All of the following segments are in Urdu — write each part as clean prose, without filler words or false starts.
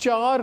4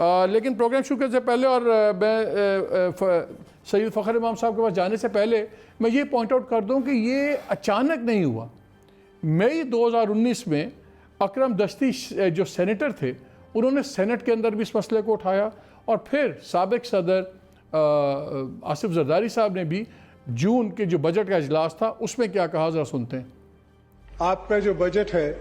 لیکن پروگرام شروع کرنے سے پہلے اور میں سید فخر امام صاحب کے پاس جانے سے پہلے میں یہ پوائنٹ آؤٹ کر دوں کہ یہ اچانک نہیں ہوا. مئی 2019 میں اکرم دستی جو سینیٹر تھے انہوں نے سینٹ کے اندر بھی اس مسئلے کو اٹھایا, اور پھر سابق صدر آصف زرداری صاحب نے بھی جون کے جو بجٹ کا اجلاس تھا اس میں کیا کہا, ذرا سنتے ہیں. آپ کا جو بجٹ ہے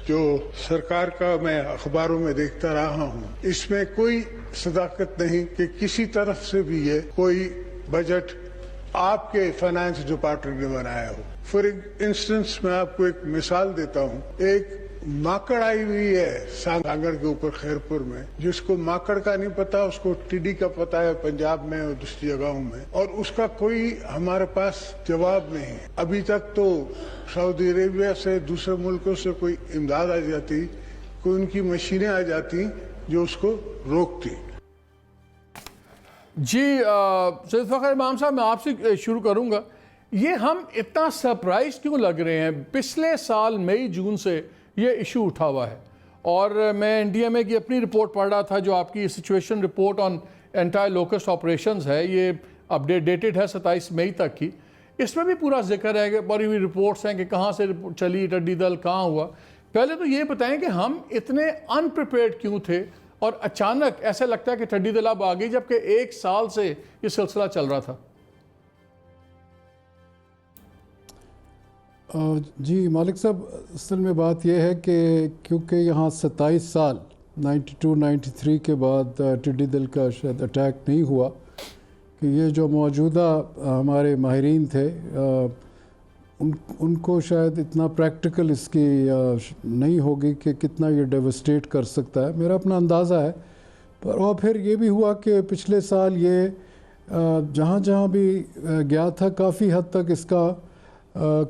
جو سرکار کا میں اخباروں میں دیکھتا رہا ہوں, اس میں کوئی صداقت نہیں کہ کسی طرف سے بھی یہ کوئی بجٹ آپ کے فائنانس ڈپارٹمنٹ نے بنایا ہو. فار انسٹنس میں آپ کو ایک مثال دیتا ہوں. ایک ماکڑ آئی ہوئی ہے سانگڑ کے اوپر خیرپور میں, جس کو ماکڑ کا نہیں پتا اس کو ٹڈی کا پتا ہے پنجاب میں اور دوسری جگہوں میں, اور اس کا کوئی ہمارے پاس جواب نہیں. ابھی تک تو سعودی عربیہ سے دوسرے ملکوں سے کوئی امداد آ جاتی, کوئی ان کی مشینیں آ جاتی جو اس کو روکتی. جی سید فخر امام صاحب, میں آپ سے شروع کروں گا. یہ ہم اتنا سرپرائز کیوں لگ رہے ہیں؟ پچھلے سال مئی جون سے یہ ایشو اٹھا ہوا ہے, اور میں این ڈی ایم اے کی اپنی رپورٹ پڑھ رہا تھا جو آپ کی situation report on entire locust operations ہے, یہ اپڈیٹ ڈیٹڈ ہے 27 مئی تک کی. اس میں بھی پورا ذکر ہے کہ بڑی ہوئی رپورٹس ہیں کہ کہاں سے چلی ٹڈی دل, کہاں ہوا. پہلے تو یہ بتائیں کہ ہم اتنے ان پریپیئرڈ کیوں تھے اور اچانک ایسا لگتا ہے کہ ٹڈی دل اب آ گئی جبکہ ایک سال سے یہ سلسلہ چل رہا تھا. جی مالک صاحب, اصل میں بات یہ ہے کہ کیونکہ یہاں 27 سال 92-93 کے بعد ٹڈی دل کا شاید اٹیک نہیں ہوا, کہ یہ جو موجودہ ہمارے ماہرین تھے ان کو شاید اتنا پریکٹیکل اس کی نہیں ہوگی کہ کتنا یہ ڈیوسٹیٹ کر سکتا ہے. میرا اپنا اندازہ ہے. اور پھر یہ بھی ہوا کہ پچھلے سال یہ جہاں جہاں بھی گیا تھا کافی حد تک اس کا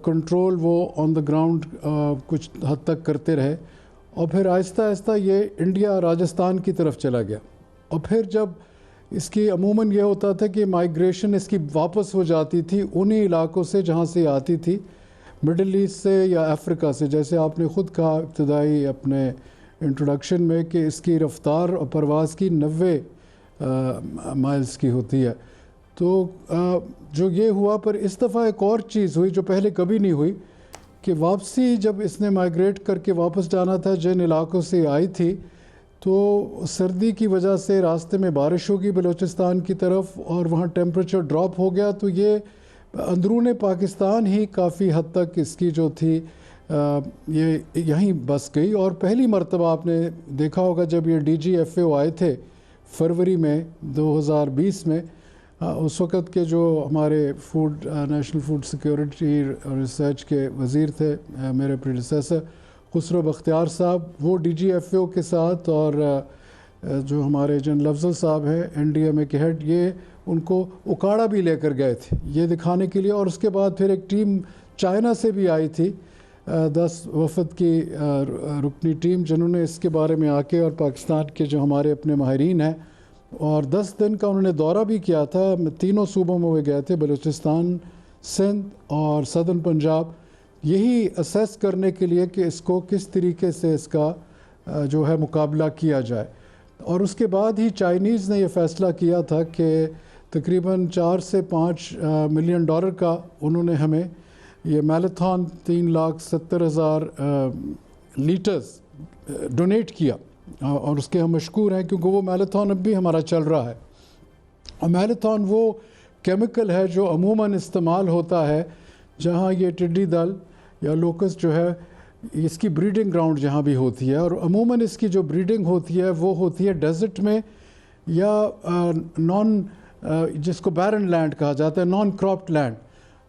کنٹرول وہ آن دا گراؤنڈ کچھ حد تک کرتے رہے, اور پھر آہستہ آہستہ یہ انڈیا راجستھان کی طرف چلا گیا. اور پھر جب اس کی عموماً یہ ہوتا تھا کہ مائیگریشن اس کی واپس ہو جاتی تھی انہی علاقوں سے جہاں سے آتی تھی, مڈل ایسٹ سے یا افریقہ سے, جیسے آپ نے خود کہا ابتدائی اپنے انٹروڈکشن میں کہ اس کی رفتار اور پرواز کی 90 مائلز کی ہوتی ہے. تو جو یہ ہوا, پر اس دفعہ ایک اور چیز ہوئی جو پہلے کبھی نہیں ہوئی, کہ واپسی جب اس نے مائیگریٹ کر کے واپس جانا تھا جن علاقوں سے آئی تھی, تو سردی کی وجہ سے راستے میں بارش ہوگی بلوچستان کی طرف اور وہاں ٹیمپریچر ڈراپ ہو گیا, تو یہ اندرون پاکستان ہی کافی حد تک اس کی جو تھی یہ یہیں بس گئی. اور پہلی مرتبہ آپ نے دیکھا ہوگا جب یہ ڈی جی ایف اے او آئے تھے فروری میں 2020 میں, اس وقت کے جو ہمارے نیشنل فوڈ سیکیورٹی ریسرچ کے وزیر تھے میرے پریڈیسیسر خسرو بختیار صاحب, وہ ڈی جی ایف اے او کے ساتھ, اور جو ہمارے جنرل افضل صاحب ہیں این ڈی ایم اے کے ہیڈ, یہ ان کو اکاڑا بھی لے کر گئے تھے یہ دکھانے کے لیے. اور اس کے بعد پھر ایک ٹیم چائنا سے بھی آئی تھی, 10 وفد کی رکنی ٹیم, جنہوں نے اس کے بارے میں آ کے, اور پاکستان کے جو ہمارے اپنے ماہرین ہیں, اور 10 دن کا انہوں نے دورہ بھی کیا تھا. 3 صوبوں میں وہ گئے تھے, بلوچستان, سندھ اور صدرن پنجاب, یہی اسیس کرنے کے لیے کہ اس کو کس طریقے سے اس کا جو ہے مقابلہ کیا جائے. اور اس کے بعد ہی چائنیز نے یہ فیصلہ کیا تھا کہ تقریباً 4 سے 5 ملین ڈالر کا انہوں نے ہمیں یہ میراتھن 3,70,000 لیٹرز ڈونیٹ کیا, اور اس کے ہم مشکور ہیں کیونکہ وہ میراتھن اب بھی ہمارا چل رہا ہے. اور میراتھن وہ کیمیکل ہے جو عموماً استعمال ہوتا ہے جہاں یہ ٹڈی دل یا لوکسٹ جو ہے اس کی بریڈنگ گراؤنڈ جہاں بھی ہوتی ہے, اور عموماً اس کی جو بریڈنگ ہوتی ہے وہ ہوتی ہے ڈیزرٹ میں یا نان, جس کو بیرن لینڈ کہا جاتا ہے, نان کراپڈ لینڈ.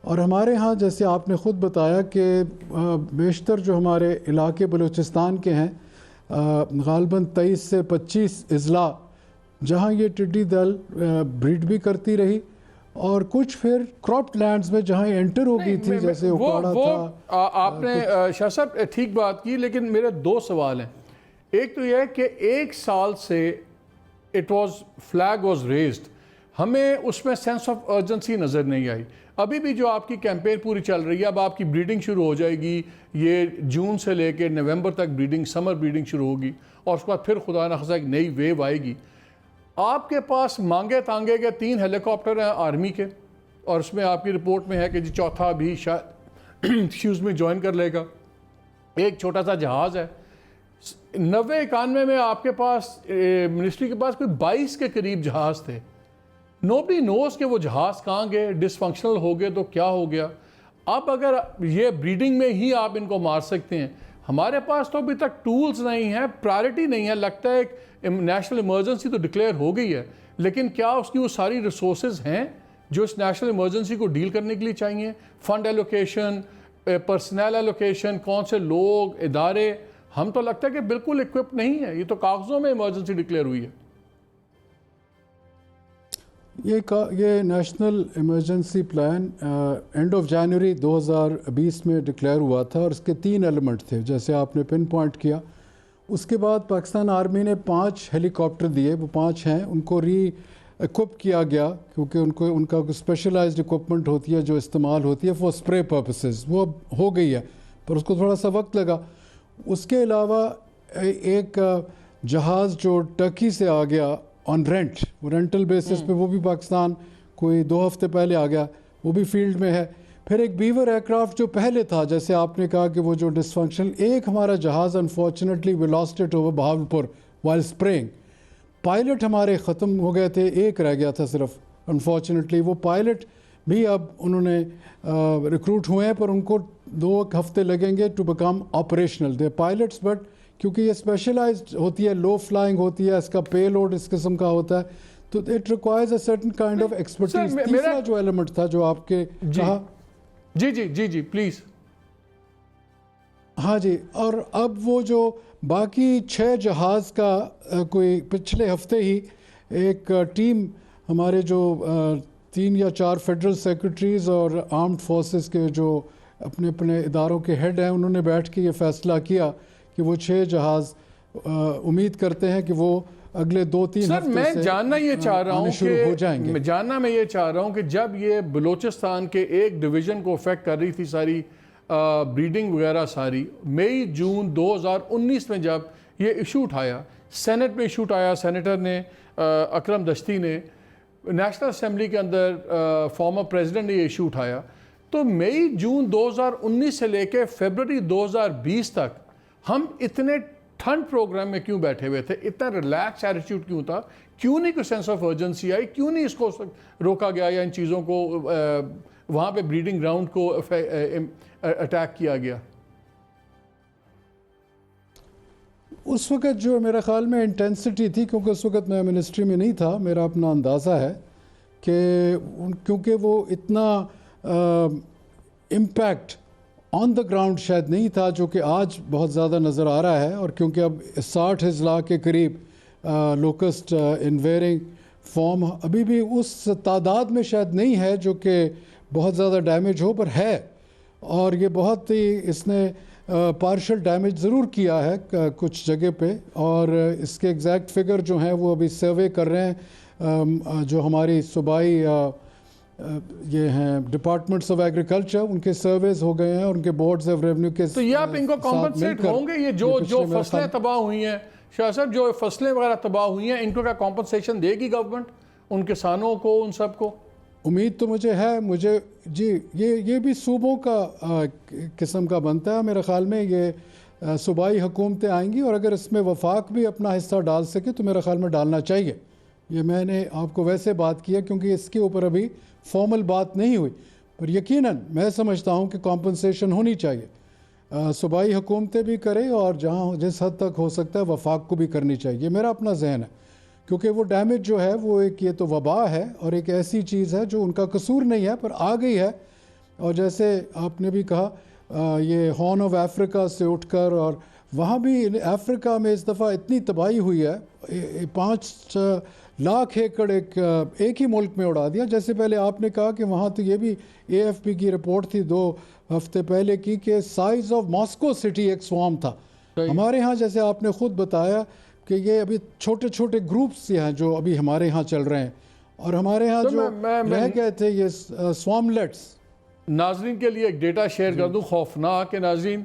اور ہمارے ہاں جیسے آپ نے خود بتایا کہ بیشتر جو ہمارے علاقے بلوچستان کے ہیں, غالباً 23 سے 25 اضلاع جہاں یہ ٹڈی دل بریڈ بھی کرتی رہی, اور کچھ پھر کراپڈ لینڈز میں جہاں انٹر ہو گئی تھی جیسے اکاڑا تھا. آپ نے شاہ صاحب ٹھیک بات کی, لیکن میرے 2 سوال ہیں. ایک تو یہ ہے کہ 1 سال سے فلیگ واز ریزڈ, ہمیں اس میں سینس آف ارجنسی نظر نہیں آئی. ابھی بھی جو آپ کی کیمپین پوری چل رہی ہے, اب آپ کی بریڈنگ شروع ہو جائے گی, یہ جون سے لے کے نومبر تک بریڈنگ, سمر بریڈنگ شروع ہوگی, اور اس کے بعد پھر خدا نخواستہ ایک نئی ویو آئے گی. آپ کے پاس مانگے تانگے کے 3 ہیلی کاپٹر ہیں آرمی کے، اور اس میں آپ کی رپورٹ میں ہے کہ جی چوتھا بھی شاید میں جوائن کر لے گا. ایک چھوٹا سا جہاز ہے. 90-91 میں آپ کے پاس منسٹری کے پاس کوئی 22 کے قریب جہاز تھے. نوبڈی نوز کہ وہ جہاز کہاں گئے، ڈس فنکشنل ہو گئے تو کیا ہو گیا. اب اگر یہ بریڈنگ میں ہی آپ ان کو مار سکتے ہیں، ہمارے پاس تو ابھی تک ٹولز نہیں ہیں، پرائرٹی نہیں ہے. لگتا ہے ایک نیشنل ایمرجنسی تو ڈکلیئر ہو گئی ہے، لیکن کیا اس کی وہ ساری ریسورسز ہیں جو اس نیشنل ایمرجنسی کو ڈیل کرنے کے لیے چاہیے؟ فنڈ ایلوکیشن، پرسنل ایلوکیشن، کون سے لوگ، ادارے. ہم تو لگتا ہے کہ بالکل اکوپ نہیں ہے، یہ تو کاغذوں میں ایمرجنسی ڈکلیئر ہوئی ہے. یہ national emergency plan and of January 2020 میں ڈکلیئر ہوا تھا، اور اس کے 3 ایلیمنٹ تھے جیسے آپ نے پن پوائنٹ کیا. اس کے بعد پاکستان آرمی نے 5 ہیلی کاپٹر دیے، وہ 5 ہیں. ان کو ری ایکوپ کیا گیا کیونکہ ان کا اسپیشلائزڈ اکوپمنٹ ہوتی ہے جو استعمال ہوتی ہے فور اسپرے پرپسز. وہ اب ہو گئی ہے پر اس کو تھوڑا سا وقت لگا. اس کے علاوہ ایک جہاز جو ٹرکی سے آ گیا آن رینٹ، وہ رینٹل بیسس پہ، وہ بھی پاکستان کوئی 2 ہفتے پہلے آ گیا، وہ بھی فیلڈ میں ہے. پھر ایک بیور ایئر کرافٹ جو پہلے تھا، جیسے آپ نے کہا کہ وہ جو ڈس فنکشنل، ایک ہمارا جہاز unfortunately we lost it over Bahawalpur while spraying. Pilot ہمارے ختم ہو گئے تھے، ایک رہ گیا تھا صرف انفارچونیٹلی. وہ پائلٹ بھی اب انہوں نے ریکروٹ ہوئے ہیں، پر ان کو 2 ہفتے لگیں گے to become operational. The pilots, but کیونکہ یہ اسپیشلائزڈ ہوتی ہے، لو فلائنگ ہوتی ہے، اس کا پے لوڈ اس قسم کا ہوتا ہے، تو it requires a certain kind of expertise. تیسرا جو ایلیمنٹ تھا جو آپ کے کہا، جی پلیز. ہاں جی. اور اب وہ جو باقی 6 جہاز کا کوئی پچھلے ہفتے ہی ایک ٹیم ہمارے جو 3 یا 4 فیڈرل سیکرٹریز اور آرمڈ فورسز کے جو اپنے اپنے اداروں کے ہیڈ ہیں، انہوں نے بیٹھ کے یہ فیصلہ کیا کہ وہ 6 جہاز امید کرتے ہیں کہ وہ اگلے 2-3 ہفتے سے میں جاننا یہ چاہ رہا ہوں کہ جب یہ بلوچستان کے ایک ڈویژن کو افیکٹ کر رہی تھی ساری بریڈنگ وغیرہ ساری، مئی جون 2019 میں جب یہ ایشو اٹھایا، سینٹ میں ایشو اٹھایا، سینیٹر نے اکرم دشتی نے، نیشنل اسمبلی کے اندر فارمر پریزیڈنٹ نے یہ ایشو اٹھایا، تو مئی جون 2019 سے لے کے فیبروری 2020 تک ہم اتنے ٹھنڈ پروگرام میں کیوں بیٹھے ہوئے تھے؟ اتنا ریلیکس ایٹیٹیوڈ کیوں تھا؟ کیوں نہیں کوئی سینس آف ارجنسی آئی؟ کیوں نہیں اس کو روکا گیا یا ان چیزوں کو وہاں پہ بریڈنگ گراؤنڈ کو اٹیک کیا گیا؟ اس وقت جو میرے خیال میں انٹینسٹی تھی، کیونکہ اس وقت میں منسٹری میں نہیں تھا، میرا اپنا اندازہ ہے کہ کیونکہ وہ اتنا امپیکٹ آن دا گراؤنڈ شاید نہیں تھا جو کہ آج بہت زیادہ نظر آ رہا ہے. اور کیونکہ اب 60 اضلاع کے قریب لوکسٹ ان ویئرنگ فارم ابھی بھی اس تعداد میں شاید نہیں ہے جو کہ بہت زیادہ ڈیمیج ہو، پر ہے. اور یہ بہت ہی اس نے پارشل ڈیمیج ضرور کیا ہے کچھ جگہ پہ، اور اس کے ایگزیکٹ فگر جو ہیں وہ ابھی سروے کر رہے ہیں جو ہماری صوبائی یہ ہیں ڈپارٹمنٹس آف ایگریکلچر، ان کے سرویز ہو گئے ہیں اور ان کے بورڈز آف ریونیو کے. تو یہ آپ ان کو کمپنسیٹ ہوں گے؟ یہ جو فصلیں تباہ ہوئی ہیں شاہ صاحب، جو فصلیں وغیرہ تباہ ہوئی ہیں، ان کو کیا کمپنسیشن دے گی گورنمنٹ ان کسانوں کو، ان سب کو؟ امید تو مجھے ہے. جی یہ بھی صوبوں کا قسم کا بنتا ہے میرے خیال میں. یہ صوبائی حکومتیں آئیں گی، اور اگر اس میں وفاق بھی اپنا حصہ ڈال سکے تو میرے خیال میں ڈالنا چاہیے. یہ میں نے آپ کو ویسے بات کیا کیونکہ اس کے اوپر ابھی فارمل بات نہیں ہوئی، پر یقیناً میں سمجھتا ہوں کہ کمپنسیشن ہونی چاہیے. صوبائی حکومتیں بھی کریں اور جس حد تک ہو سکتا ہے وفاق کو بھی کرنی چاہیے. میرا اپنا ذہن ہے کیونکہ وہ ڈیمیج جو ہے وہ ایک یہ تو وبا ہے اور ایک ایسی چیز ہے جو ان کا قصور نہیں ہے پر آ گئی ہے. اور جیسے آپ نے بھی کہا یہ ہارن آف افریقہ سے اٹھ کر، اور وہاں بھی افریقہ میں اس دفعہ اتنی تباہی ہوئی ہے، 5 لاکھ ایکڑ ایک ہی ملک میں اڑا دیا. جیسے پہلے آپ نے کہا کہ وہاں تو یہ بھی اے ایف پی کی رپورٹ تھی 2 ہفتے پہلے کی کہ سائز آف ماسکو سٹی ایک سوام تھا. ہمارے ہاں جیسے آپ نے خود بتایا کہ یہ ابھی چھوٹے چھوٹے گروپس ہیں جو ابھی ہمارے ہاں چل رہے ہیں، اور ہمارے ہاں جو رہ گئے تھے یہ سواملیٹس. ناظرین کے لیے ایک ڈیٹا شیئر کر دوں خوفناک کہ ناظرین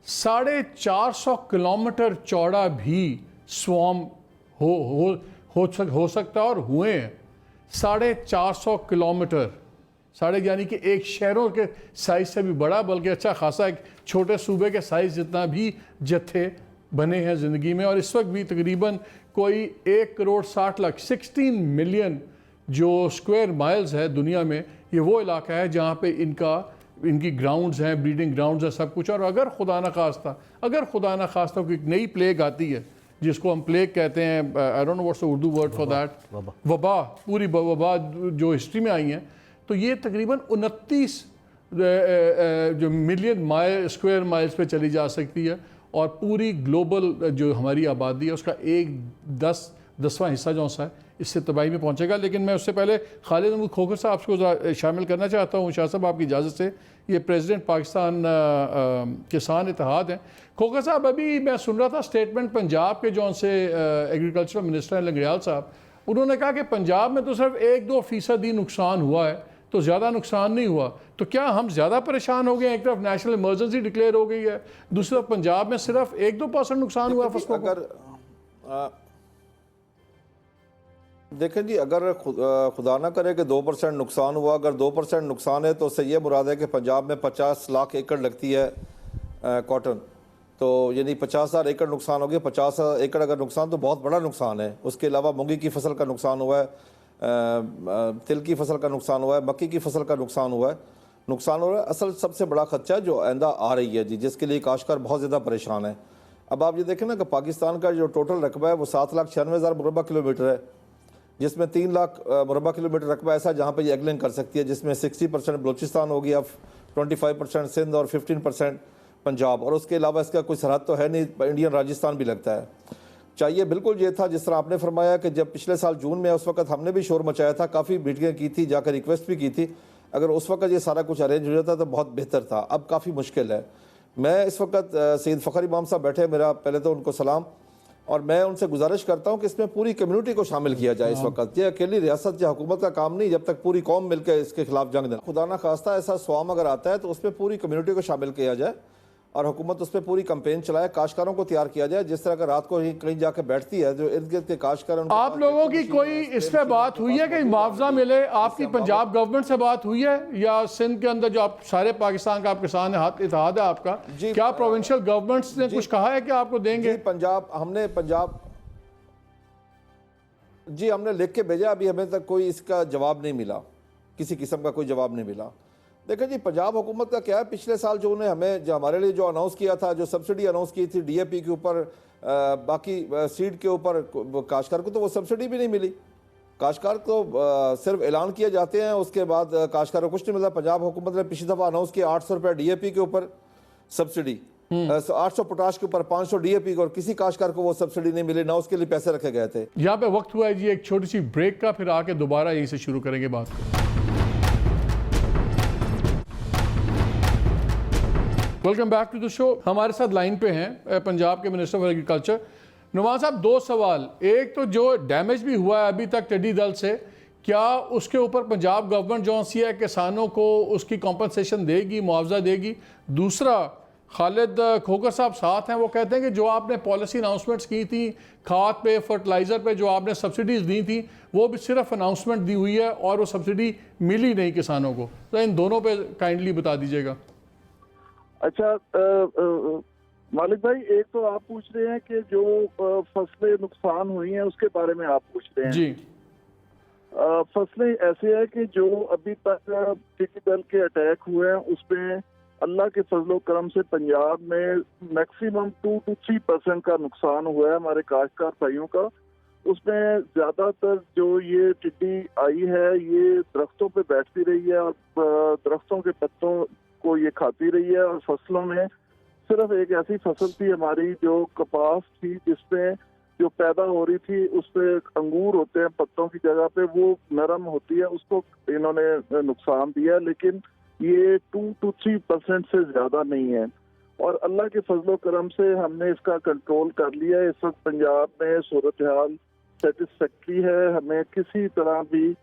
450 کلومیٹر چوڑا بھی سوام ہو سکتا ہے اور ہوئے ہیں 450 کلومیٹر، یعنی کہ ایک شہروں کے سائز سے بھی بڑا، بلکہ اچھا خاصا ایک چھوٹے صوبے کے سائز جتنا بھی جتھے بنے ہیں زندگی میں. اور اس وقت بھی تقریباً کوئی 1 کروڑ 60 لاکھ 16 ملین جو اسکوائر مائلز ہے دنیا میں، یہ وہ علاقہ ہے جہاں پہ ان کی گراؤنڈز ہیں، بریڈنگ گراؤنڈز ہیں، سب کچھ. اور اگر خدا نخواستہ کوئی نئی پلیگ آتی ہے جس کو ہم پلیگ کہتے ہیں، I don't know what's the Urdu word for that، وبا، پوری وبا جو ہسٹری میں آئی ہیں، تو یہ تقریباً 29 جو ملین اسکوائر مائلز پہ چلی جا سکتی ہے، اور پوری گلوبل جو ہماری آبادی ہے اس کا 1/10واں حصہ جو ہے اس سے تباہی میں پہنچے گا. لیکن میں اس سے پہلے خالد محمود کھوکھر صاحب کو شامل کرنا چاہتا ہوں. شاہ صاحب آپ کی اجازت سے، یہ پریزیڈنٹ پاکستان کسان اتحاد ہیں. کھوکھر صاحب، ابھی میں سن رہا تھا اسٹیٹمنٹ پنجاب کے جو ان سے ایگریکلچر منسٹر ہیں لنگریال صاحب، انہوں نے کہا کہ پنجاب میں تو صرف 1-2% نقصان ہوا ہے، تو زیادہ نقصان نہیں ہوا. تو کیا ہم زیادہ پریشان ہو گئے ہیں؟ ایک طرف نیشنل ایمرجنسی ڈکلیئر ہو گئی ہے، دوسری طرف پنجاب میں صرف 1-2% نقصان ہوا فصلوں کو. دیکھیں جی، اگر خدا نہ کرے کہ 2% نقصان ہوا، اگر 2% نقصان ہے تو اس سے یہ مراد ہے کہ پنجاب میں 50 لاکھ ایکڑ لگتی ہے کاٹن، تو یعنی 50,000 ایکڑ نقصان ہو گیا. 50 ایکڑ اگر نقصان تو بہت بڑا نقصان ہے. اس کے علاوہ مونگی کی فصل کا نقصان ہوا ہے، تل کی فصل کا نقصان ہوا ہے، مکی کی فصل کا نقصان ہوا ہے. اصل سب سے بڑا خدشہ جو آئندہ آ رہی ہے جس کے لیے کاشتکار بہت زیادہ پریشان ہے. اب آپ یہ دیکھیں نا کہ پاکستان کا جو ٹوٹل رقبہ ہے وہ 7,96,000 مربع کلومیٹر ہے، جس میں 3 لاکھ مربع کلومیٹر رقبہ ایسا جہاں پہ یہ ایگلنگ کر سکتی ہے، جس میں 60% بلوچستان ہو گیا، 25% سندھ اور 15% پنجاب. اور اس کے علاوہ اس کا کوئی سرحد تو ہے نہیں، انڈین راجستھان بھی لگتا ہے. چاہیے بالکل یہ تھا جس طرح آپ نے فرمایا کہ جب پچھلے سال جون میں اس وقت ہم نے بھی شور مچایا تھا، کافی میٹنگیں کی تھی، جا کر ریکویسٹ بھی کی تھی. اگر اس وقت یہ سارا کچھ ارینج ہو جاتا تو بہت بہتر تھا. اب کافی مشکل ہے. میں اس وقت سید فخر امام صاحب بیٹھے، میرا پہلے تو ان کو سلام، اور میں ان سے گزارش کرتا ہوں کہ اس میں پوری کمیونٹی کو شامل کیا جائے. اس وقت یہ اکیلی ریاست یا حکومت کا کام نہیں، جب تک پوری قوم مل کے اس کے خلاف جنگ دے. خدا نہ خواستہ ایسا سوام اگر آتا ہے تو اس میں پوری کمیونٹی کو شامل کیا جائے اور حکومت اس پہ پوری کمپین چلائے. کاشتکاروں کو تیار کیا جائے، جس طرح کہ رات کو کہیں جا کے بیٹھتی ہے جو ارد گرد کے کاشتکار. آپ لوگوں کی کوئی اس پہ بات ہوئی ہے کہ معاوضہ ملے؟ آپ کی پنجاب گورنمنٹ سے بات ہوئی ہے یا سندھ کے اندر جو آپ سارے پاکستان کا آپ کسان اتحاد ہے آپ کا، کیا پروونشل گورنمنٹس نے کچھ کہا ہے کہ آپ کو دیں گے؟ ہم نے لکھ کے بھیجا، ابھی ہمیں تک کوئی اس کا جواب نہیں ملا، کسی قسم کا کوئی جواب نہیں ملا. دیکھیں جی، پنجاب حکومت کا کیا ہے، پچھلے سال جو انہیں ہمارے لیے جو اناؤنس کیا تھا، جو سبسڈی اناؤنس کی تھی ڈی اے پی کے اوپر، باقی سیڈ کے اوپر، کاشتکار کو تو وہ سبسڈی بھی نہیں ملی. کاشتکار کو صرف اعلان کیے جاتے ہیں، اس کے بعد کاشتکار کو کچھ نہیں ملتا. پنجاب حکومت نے پچھلی دفعہ اناؤنس کیا 800 روپے ڈی اے پی کے اوپر سبسڈی، 800 پوٹاش کے اوپر، 500 ڈی اے پی کے، اور کسی کاشتکار کو وہ سبسڈی نہیں ملی، نہ اس کے لیے پیسے رکھے گئے تھے. یہاں پہ وقت ہوا ہے جی ایک چھوٹی سی بریک کا، پھر آ کے دوبارہ یہیں سے شروع کریں گے بات. ویلکم بیک ٹو دا شو. ہمارے ساتھ لائن پہ ہیں پنجاب کے منسٹر آف ایگریکلچر نعمان صاحب. 2 سوال. ایک تو جو ڈیمیج بھی ہوا ہے ابھی تک ٹڈی دل سے، کیا اس کے اوپر پنجاب گورنمنٹ جو سی ہے کسانوں کو اس کی کمپنسیشن دے گی، معاوضہ دے گی؟ دوسرا، خالد کھوکھر صاحب ساتھ ہیں، وہ کہتے ہیں کہ جو آپ نے پالیسی اناؤنسمنٹس کی تھی کھاد پہ، فرٹیلائزر پہ، جو آپ نے سبسڈیز دی تھی، وہ بھی صرف اناؤنسمنٹ دی ہوئی ہے اور وہ سبسڈی ملی نہیں کسانوں کو. تو ان دونوں پہ کائنڈلی بتا دیجیے گا. اچھا مالک بھائی، ایک تو آپ پوچھ رہے ہیں کہ جو فصلیں نقصان ہوئی ہیں اس کے بارے میں آپ پوچھ رہے ہیں. جی. فصلیں ایسے ہیں کہ جو ابھی تک ٹڈی دل کے اٹیک ہوئے ہیں، اس پہ اللہ کے فضل و کرم سے پنجاب میں میکسیمم 2 to 3% کا نقصان ہوا ہے ہمارے کاشتکار بھائیوں کا. اس میں زیادہ تر جو یہ ٹڈی آئی ہے یہ درختوں پہ بیٹھتی رہی ہے اور درختوں کے پتوں کو یہ کھاتی رہی ہے. اور فصلوں میں صرف ایک ایسی فصل تھی ہماری جو کپاس تھی، جس پہ جو پیدا ہو رہی تھی اس پہ انگور ہوتے ہیں پتوں کی جگہ پہ، وہ نرم ہوتی ہے، اس کو انہوں نے نقصان دیا. لیکن یہ 2 to 3% سے زیادہ نہیں ہے، اور اللہ کے فضل و کرم سے ہم نے اس کا کنٹرول کر لیا ہے. اس وقت پنجاب میں صورتحال سیٹسفیکٹری ہے. ہمیں کسی طرح بھی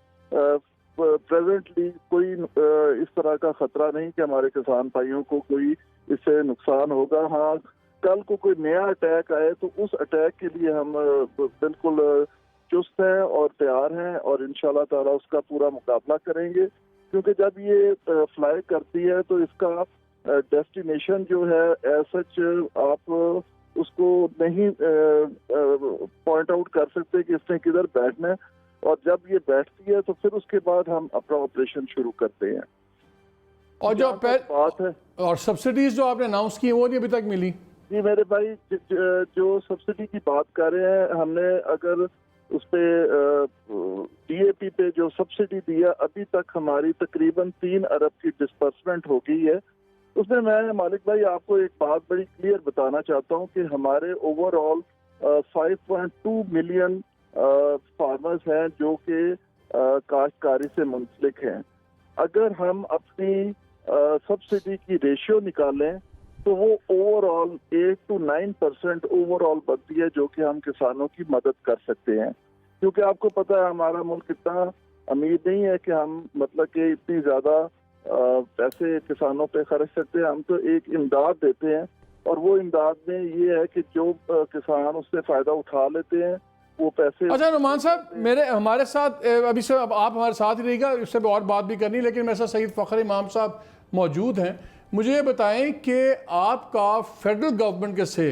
پریزنٹلی کوئی اس طرح کا خطرہ نہیں کہ ہمارے کسان بھائیوں کو کوئی اس سے نقصان ہوگا. ہاں، کل کو کوئی نیا اٹیک آئے تو اس اٹیک کے لیے ہم بالکل چست ہیں اور تیار ہیں اور انشاءاللہ تعالی اس کا پورا مقابلہ کریں گے، کیونکہ جب یہ فلائی کرتی ہے تو اس کا ڈیسٹینیشن جو ہے ایز سچ آپ اس کو نہیں پوائنٹ آؤٹ کر سکتے کہ اس نے کدھر بیٹھنا ہے، اور جب یہ بیٹھتی ہے تو پھر اس کے بعد ہم اپنا آپریشن شروع کرتے ہیں۔ اور جو بات ہے اور سبسڈیز جو آپ نے اناؤنس کی وہ نہیں ابھی تک ملی؟ جی میرے بھائی، جو سبسڈی کی بات کر رہے ہیں، ہم نے اگر اس پہ ڈی اے پی پہ جو سبسڈی دیا ابھی تک ہماری تقریباً 3 ارب کی ڈسبرسمنٹ ہو گئی ہے۔ اس میں مالک بھائی آپ کو ایک بات بڑی کلیئر بتانا چاہتا ہوں کہ ہمارے اوور آل 5.2 ملین فارمرز ہیں جو کہ کاشتکاری سے منسلک ہیں۔ اگر ہم اپنی سبسڈی کی ریشیو نکالیں تو وہ over all 8 to 9% over all بنتی ہے جو کہ ہم کسانوں کی مدد کر سکتے ہیں، کیونکہ آپ کو پتہ ہے ہمارا ملک اتنا امیر نہیں ہے کہ ہم مطلب کہ اتنی زیادہ پیسے کسانوں پہ خرچ سکتے ہیں۔ ہم تو ایک امداد دیتے ہیں، اور وہ امداد میں یہ ہے کہ جو کسان اس سے فائدہ اٹھا لیتے ہیں وہ پیسے۔ اچھا نعمان صاحب، ہمارے ساتھ ابھی سے اب آپ ہمارے ساتھ ہی رہے گا، اس سے اور بات بھی کرنی، لیکن میرے ساتھ سید فخر امام صاحب موجود ہیں۔ مجھے یہ بتائیں کہ آپ کا فیڈرل گورنمنٹ کے سے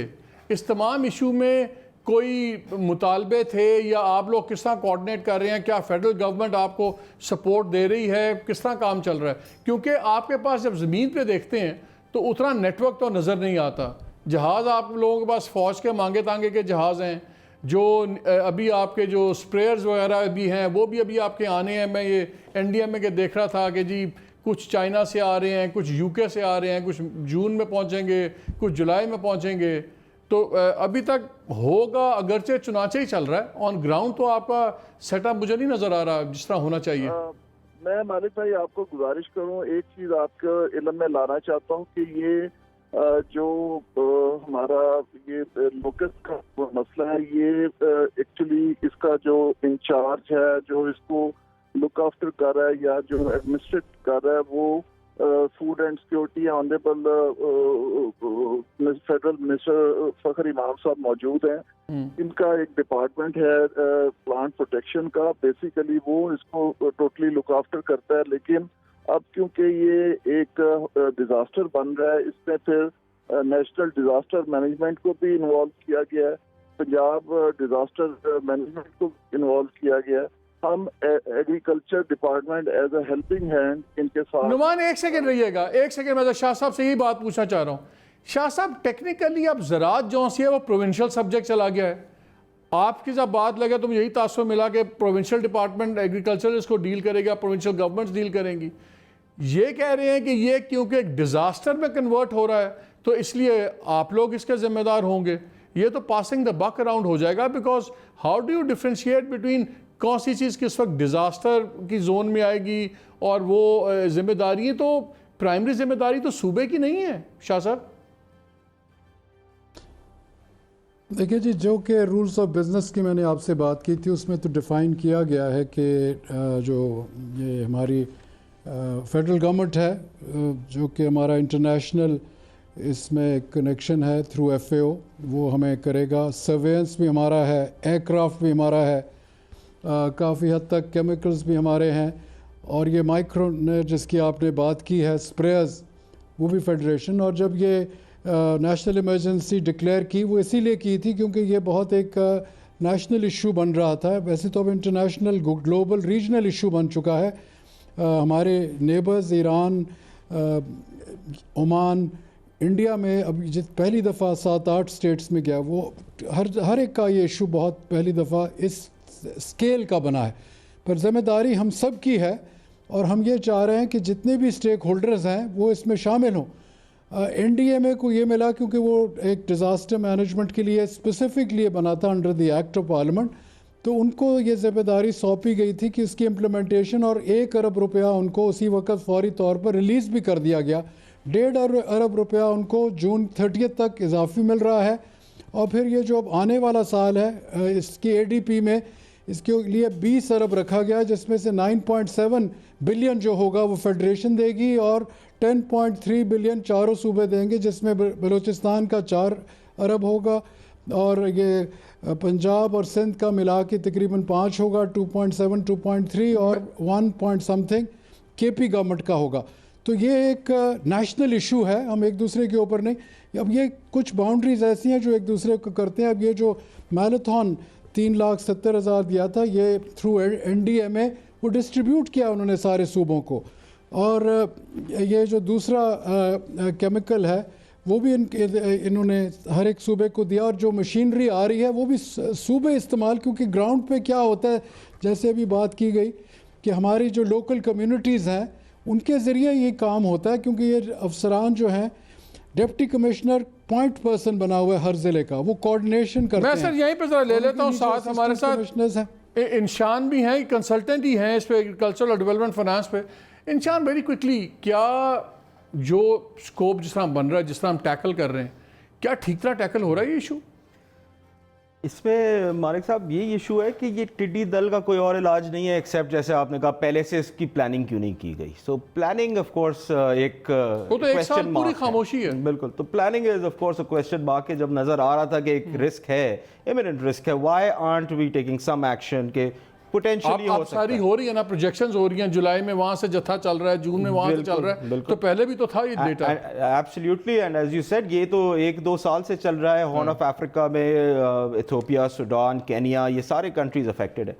اس تمام ایشو میں کوئی مطالبے تھے، یا آپ لوگ کس طرح کوآرڈینیٹ کر رہے ہیں؟ کیا فیڈرل گورنمنٹ آپ کو سپورٹ دے رہی ہے؟ کس طرح کام چل رہا ہے؟ کیونکہ آپ کے پاس جب زمین پہ دیکھتے ہیں تو اتنا نیٹ ورک تو نظر نہیں آتا۔ جہاز آپ لوگوں کے پاس فوج کے مانگے تانگے کے جہاز ہیں، جو ابھی آپ کے جو سپریئرز وغیرہ بھی ہیں وہ بھی ابھی آپ کے آنے ہیں۔ میں یہ این ڈی ایم میں کے دیکھ رہا تھا کہ جی کچھ چائنا سے آ رہے ہیں، کچھ یو کے سے آ رہے ہیں، کچھ جون میں پہنچیں گے، کچھ جولائی میں پہنچیں گے۔ تو ابھی تک ہوگا، اگرچہ چنانچہ ہی چل رہا ہے، آن گراؤنڈ تو آپ کا سیٹ اپ مجھے نہیں نظر آ رہا جس طرح ہونا چاہیے۔ میں مالک بھائی آپ کو گزارش کروں، ایک چیز آپ کے علم میں لانا چاہتا ہوں کہ یہ جو ہمارا یہ لوکس کا مسئلہ ہے، یہ ایکچولی اس کا جو انچارج ہے، جو اس کو لک آفٹر کر رہا ہے یا جو ایڈمنسٹریٹ کر رہا ہے، وہ food and security honourable federal minister فخر امام صاحب موجود ہیں۔ ان کا ایک ڈپارٹمنٹ ہے پلانٹ پروٹیکشن کا، بیسیکلی وہ اس کو ٹوٹلی لک آفٹر کرتا ہے، لیکن اب کیونکہ یہ ایک ڈیزاسٹر بن رہا ہے، اس میں پھر نیشنل ڈیزاسٹر مینجمنٹ کو بھی انوالو کیا گیا ہے، پنجاب ڈیزاسٹر مینجمنٹ کو انوالو کیا گیا ہے۔ ہم agriculture department as a helping hand in کے ساتھ۔ نعمان ایک سیکنڈ رہیے گا، ایک سیکنڈ، میں شاہ صاحب سے یہی بات پوچھنا چاہ رہا ہوں۔ شاہ صاحب ٹیکنیکلی اب زراعت جو سی ہے وہ پروونشل سبجیکٹ چلا گیا ہے، آپ کی جب بات لگے تو مجھے یہی تاثر ملا کہ پروونشل ڈپارٹمنٹ ایگریکلچر اس کو ڈیل کرے گا، پروونشل گورنمنٹس ڈیل کریں گی۔ یہ کہہ رہے ہیں کہ یہ کیونکہ ایک ڈیزاسٹر میں کنورٹ ہو رہا ہے تو اس لیے آپ لوگ اس کے ذمہ دار ہوں گے۔ یہ تو پاسنگ دا بک اراؤنڈ ہو جائے گا، because how do you differentiate between کون سی چیز کس وقت ڈیزاسٹر کی زون میں آئے گی، اور وہ ذمہ داری تو پرائمری ذمہ داری تو صوبے کی نہیں ہے۔ شاہ صاحب دیکھیں جی، جو کہ رولز آف بزنس کی میں نے آپ سے بات کی تھی اس میں تو ڈیفائن کیا گیا ہے کہ جو یہ ہماری فیڈرل گورنمنٹ ہے، جو کہ ہمارا انٹرنیشنل اس میں کنیکشن ہے تھرو ایف اے او، وہ ہمیں کرے گا۔ سرویلنس بھی ہمارا ہے، ایئر کرافٹ بھی ہمارا ہے، کافی حد تک کیمیکلز بھی ہمارے ہیں، اور یہ مائکرو جس کی آپ نے بات کی ہے، سپریئرز، وہ بھی فیڈریشن۔ اور جب یہ نیشنل ایمرجنسی ڈکلیئر کی، وہ اسی لیے کی تھی کیونکہ یہ بہت ایک نیشنل ایشو بن رہا تھا۔ ویسے تو اب انٹرنیشنل گلوبل ریجنل ایشو بن چکا ہے۔ ہمارے نیبرز ایران، عمان، انڈیا میں اب پہلی دفعہ 7-8 اسٹیٹس میں گیا، وہ ہر ایک کا یہ ایشو بہت پہلی دفعہ اس اسکیل کا بنا ہے۔ پر ذمہ داری ہم سب کی ہے، اور ہم یہ چاہ رہے ہیں کہ جتنے بھی اسٹیک ہولڈرز ہیں وہ اس میں شامل ہوں۔ این ڈی اے میں کو یہ ملا کیونکہ وہ ایک ڈیزاسٹر مینجمنٹ کے لیے اسپیسیفکلی بنا تھا under the act of parliament, تو ان کو یہ ذمہ داری سونپی گئی تھی کہ اس کی امپلیمنٹیشن، اور 1 ارب روپیہ ان کو اسی وقت فوری طور پر ریلیز بھی کر دیا گیا۔ 1.5 ارب روپیہ ان کو جون 30 تک اضافی مل رہا ہے، اور پھر یہ جو اب آنے والا سال ہے اس کی اے ڈی پی میں اس کے لیے 20 ارب رکھا گیا، جس میں سے 9.7 بلین جو ہوگا وہ فیڈریشن دے گی، اور 10.3 بلین چاروں صوبے دیں گے، جس میں بلوچستان کا 4 ارب ہوگا، اور یہ پنجاب اور سندھ کا ملا کے تقریباً 5 ہوگا, 2.7 2.3 اور 1 point something کے پی گورنمنٹ کا ہوگا. تو یہ ایک نیشنل ایشو ہے, ہم ایک دوسرے کے اوپر نہیں. اب یہ کچھ باؤنڈریز ایسی ہیں جو ایک دوسرے کو کرتے ہیں. اب یہ جو میراتھن 3,70,000 دیا تھا, یہ تھرو NDMA وہ ڈسٹریبیوٹ کیا انہوں نے سارے صوبوں کو. اور یہ جو دوسرا کیمیکل ہے وہ بھی انہوں نے ہر ایک صوبے کو دیا. اور جو مشینری آ رہی ہے وہ بھی صوبے استعمال, کیونکہ گراؤنڈ پہ کیا ہوتا ہے, جیسے ابھی بات کی گئی کہ ہماری جو لوکل کمیونٹیز ہیں ان کے ذریعے یہ کام ہوتا ہے, کیونکہ یہ افسران جو ہیں ڈپٹی کمشنر پوائنٹ پرسن بنا ہوا ہے ہر ضلع کا, وہ کوارڈینیشن کرتے ہیں. میں سر یہیں پہ ذرا لے لیتا ہوں, ساتھ ہمارے ساتھ انشان بھی ہیں, کنسلٹنٹ ہی ہیں اس پہ ایگریکلچر اور ڈیولپمنٹ فائنانس پہ. انشان ویری کوئکلی, کیا جو اسکوپ جس طرح بن رہا ہے, جس طرح ہم ٹیکل کر رہے ہیں, کیا ٹھیک طرح ٹیکل ہو رہا ہے یہ ایشو؟ اس میں مالک صاحب یہی ایشو ہے کہ یہ ٹڈی دل کا کوئی اور علاج نہیں ہے ایکسیپٹ جیسے آپ نے کہا پہلے سے اس کی پلاننگ کیوں نہیں کی گئی. سو پلاننگ آف کورس ایک کوسچن پوری خاموشی ہے. بالکل, تو planning is of course question mark ہے. جب نظر آ رہا تھا کہ ایک رسک ہے, امیرنٹ رسک ہے, why aren't we taking some action کہ پوٹینشلی ہو سکتا ہے. ساری ہو رہی ہے نا, پروجیکشنز ہو رہی ہیں, جولائی میں وہاں سے جتھا چل رہا ہے, جون میں وہاں سے چل رہا ہے, تو پہلے بھی تو تھا یہ data. Absolutely, and as you said یہ تو 1-2 سال سے چل رہا ہے. ہارن آف افریقہ میں ایتھوپیا, سوڈان, کینیا, یہ سارے کنٹریز افیکٹڈ ہے.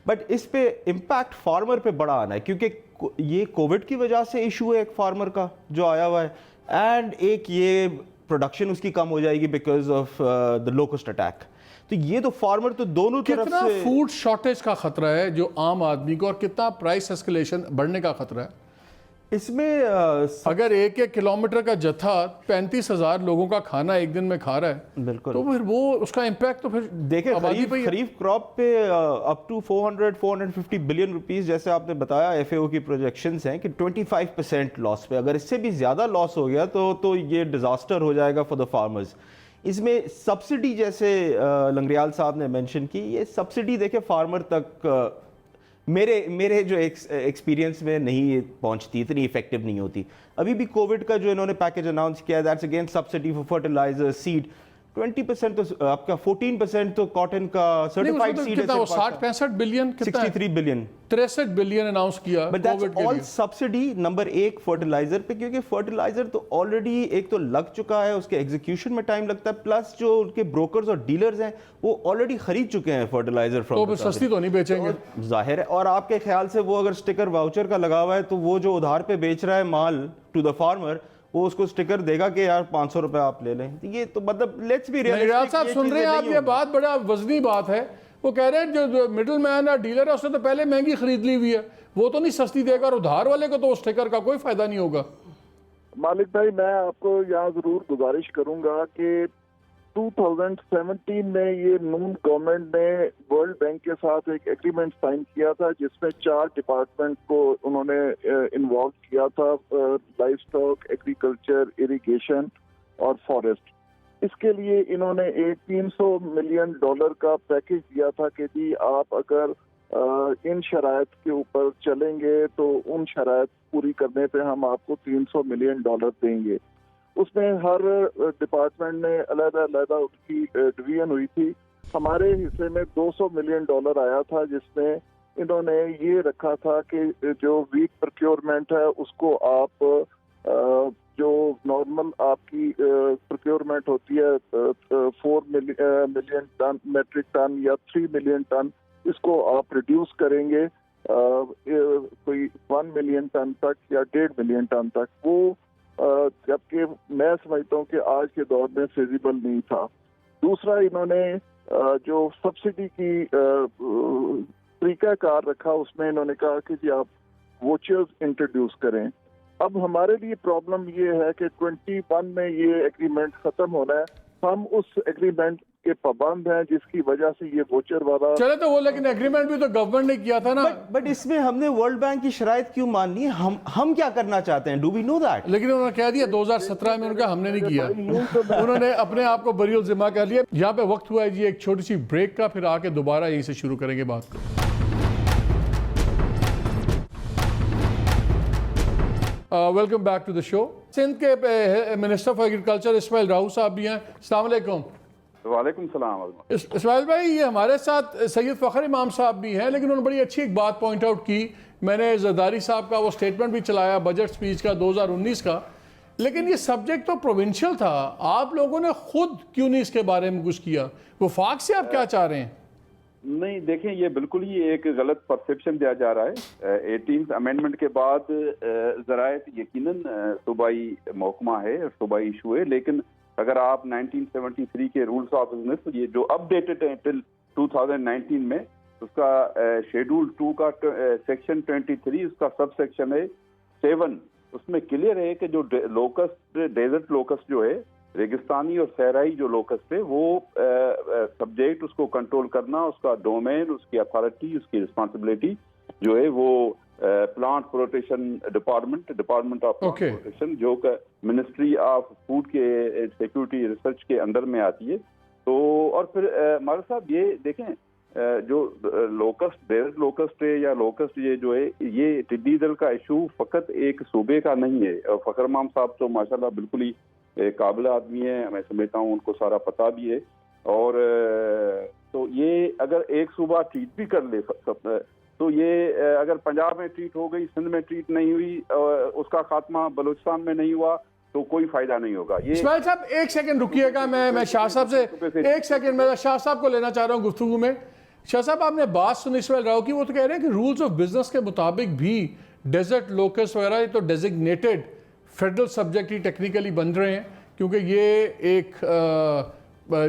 بٹ اس پہ امپیکٹ فارمر پہ بڑا آنا ہے, کیونکہ یہ کووڈ کی وجہ سے ایشو ہے ایک فارمر کا جو آیا ہوا ہے, اینڈ ایک یہ پروڈکشن اس کی کم ہو جائے گی because of the locust attack. تو یہ تو فارمر تو دونوں طرف سے. کتنا فوڈ شارٹیج کا خطرہ ہے جو عام آدمی کو, اور کتنا پرائس اسکلیشن بڑھنے کا خطرہ ہے اس میں؟ اگر 1 کلومیٹر کا جتھا 35,000 لوگوں کا کھانا ایک دن میں کھا رہا ہے, بالکل, تو پھر وہ اس کا امپیکٹ تو پھر دیکھیں خریف کراپ پہ اپ ٹو 450 بلین روپیز جیسے آپ نے بتایا FAO کی پروجیکشنز ہیں کہ 25% لاس پہ. اگر اس سے بھی زیادہ لاس ہو گیا تو یہ ڈیزاسٹر ہو جائے گا فار دا فارمرز. اس میں سبسڈی جیسے لنگریال صاحب نے مینشن کی, یہ سبسڈی دیکھیں فارمر تک میرے جو ایکسپیرینس میں نہیں پہنچتی, اتنی ایفیکٹو نہیں ہوتی. ابھی بھی کووڈ کا جو انہوں نے پیکج اناؤنس کیا, that's again subsidy for fertilizer, seed. 20% تو آپ کا 14% تو کاٹن کا سرٹیفائڈ سیڈ ہے. 60-65 بلین, 63 بلین, 63 بلین اناؤنس کیا. But that's all subsidy number 1 fertilizer پہ, کیونکہ فرٹیلائزر تو آلریڈی ایک تو لگ چکا ہے, اس کے ایگزیکیوشن میں ٹائم لگتا ہے, پلس جو ان کے بروکرز اور ڈیلرز ہیں وہ آلریڈی خرید چکے ہیں فرٹیلائزر فرام. تو پھر سستی تو نہیں بیچیں گے ظاہر ہے. اور آپ کے خیال سے وہ اگر اسٹیکر واؤچر کا لگا ہوا ہے تو وہ جو ادھار پہ بیچ رہا ہے مال ٹو دا فارمر, وہ اس کو سٹیکر دے گا کہ یار 500 روپے آپ لے لیں. یہ تو مطلب لیٹس بی ریئلسٹک. صاحب سن رہے ہیں آپ, یہ بات بڑا وزنی بات ہے. وہ کہہ رہے ہیں جو مڈل مین اور ڈیلر ہے اس نے تو پہلے مہنگی خرید لی ہوئی ہے, وہ تو نہیں سستی دے گا, اور ادھار والے کو تو سٹیکر کا کوئی فائدہ نہیں ہوگا. مالک بھائی, میں آپ کو یہاں ضرور گزارش کروں گا کہ 2017 میں یہ نون گورنمنٹ نے ورلڈ بینک کے ساتھ ایک ایگریمنٹ سائن کیا تھا جس میں 4 ڈپارٹمنٹ کو انہوں نے انوالو کیا تھا, لائف اسٹاک, ایگریکلچر, اریگیشن اور فارسٹ. اس کے لیے انہوں نے ایک $300 ملین کا پیکج دیا تھا کہ جی آپ اگر ان شرائط کے اوپر چلیں گے تو ان شرائط پوری کرنے پہ ہم آپ کو $300 ملین دیں گے. اس میں ہر ڈپارٹمنٹ نے علیحدہ اس کی ڈویژن ہوئی تھی. ہمارے حصے میں $200 ملین آیا تھا, جس میں انہوں نے یہ رکھا تھا کہ جو ویٹ پروکیورمنٹ ہے اس کو آپ جو نارمل آپ کی پروکیورمنٹ ہوتی ہے 4 ملین ٹن میٹرک ٹن یا 3 ملین ٹن, اس کو آپ ریڈیوس کریں گے کوئی 1 ملین ٹن تک یا 1.5 ملین ٹن تک. وہ جبکہ میں سمجھتا ہوں کہ آج کے دور میں فیزیبل نہیں تھا. دوسرا, انہوں نے جو سبسڈی کی طریقہ کار رکھا, اس میں انہوں نے کہا کہ جی آپ ووچرز انٹروڈیوس کریں. اب ہمارے لیے پرابلم یہ ہے کہ 21 میں یہ ایگریمنٹ ختم ہونا ہے, ہم اس ایگریمنٹ کے پابند ہیں جس کی وجہ سے یہ ووچر والا چلے تو وہ, لیکن ایگریمنٹ بھی تو گورنمنٹ نے کیا تھا نا. بٹ اس میں ہم نے ورلڈ بینک کی شرائط کیوں ماننی ہے؟ ہم کیا کرنا چاہتے ہیں؟ Do we know that? لیکن انہوں نے کہہ دیا 2017 میں ان کا ہم نے نہیں کیا, انہوں نے اپنے آپ کو بری الذمہ کر لیا. یہاں پہ وقت ہوا ہے جی ایک چھوٹی سی بریک کا, پھر آ کے دوبارہ یہیں سے شروع کریں گے بات کو. ویلکم بیک ٹو دا شو. سندھ کے منسٹر فار ایگریکلچر اسماعیل راؤ صاحب بھی ہیں. السلام علیکم. وعلیکم السلام. اسماعیل بھائی، یہ ہمارے ساتھ سید فخر امام صاحب بھی ہیں، لیکن انہوں نے بڑی اچھی ایک بات پوائنٹ آؤٹ کی. میں نے زرداری صاحب کا وہ سٹیٹمنٹ بھی چلایا بجٹ سپیچ کا 2019 کا، لیکن یہ سبجیکٹ تو پروونشل تھا. آپ لوگوں نے خود کیوں نہیں اس کے بارے میں کچھ کیا؟ وفاق سے آپ کیا چاہ رہے ہیں؟ نہیں دیکھیں، یہ بالکل ہی ایک غلط پرسیپشن دیا جا رہا ہے. 18th امینڈمنٹ کے بعد ذرائع یقیناً صوبائی محکمہ ہے، صوبائی ایشو ہے، لیکن اگر آپ 1973 کے رولز آف بزنس یہ جو اپ ڈیٹڈ ہیں ٹل 2019 میں، اس کا شیڈول 2 کا سیکشن 23 اس کا سب سیکشن ہے 7، اس میں کلیئر ہے کہ جو لوکسٹ ڈیزرٹ لوکسٹ جو ہے، ریگستانی اور صحرائی جو لوکسٹ ہے، وہ سبجیکٹ اس کو کنٹرول کرنا، اس کا ڈومین، اس کی اتھارٹی، اس کی رسپانسبلٹی جو ہے وہ plant protection department of plant protection جو کہ منسٹری آف فوڈ کے سیکورٹی ریسرچ کے اندر میں آتی ہے. تو اور پھر مالک صاحب یہ دیکھیں، جو لوکسٹ ڈیزرٹ لوکسٹ ہے یا لوکسٹ یہ جو ہے، یہ ٹڈی دل کا ایشو فقط ایک صوبے کا نہیں ہے. اور فخر امام صاحب تو ماشاءاللہ بالکل ہی قابل آدمی ہے، میں سمجھتا ہوں ان کو سارا پتہ بھی ہے. اور تو یہ اگر ایک صوبہ ٹریٹ بھی کر لے تو یہ اگر پنجاب میں ٹریٹ ہو گئی، سندھ میں ٹریٹ نہیں ہوئی، اس کا خاتمہ بلوچستان میں نہیں ہوا، تو کوئی فائدہ نہیں ہوگا. یہ اسماعیل صاحب ایک سیکنڈ رکیے گا، میں شاہ صاحب سے ایک سیکنڈ، میں شاہ صاحب کو لینا چاہ رہا ہوں گفتگو میں. شاہ صاحب، آپ نے بات سنی اسماعیل راؤ کی، وہ تو کہہ رہے ہیں کہ رولز آف بزنس کے مطابق بھی ڈیزرٹ لوکس وغیرہ یہ تو ڈیزگنیٹڈ فیڈرل سبجیکٹ ہی ٹیکنیکلی بن رہے ہیں، کیونکہ یہ ایک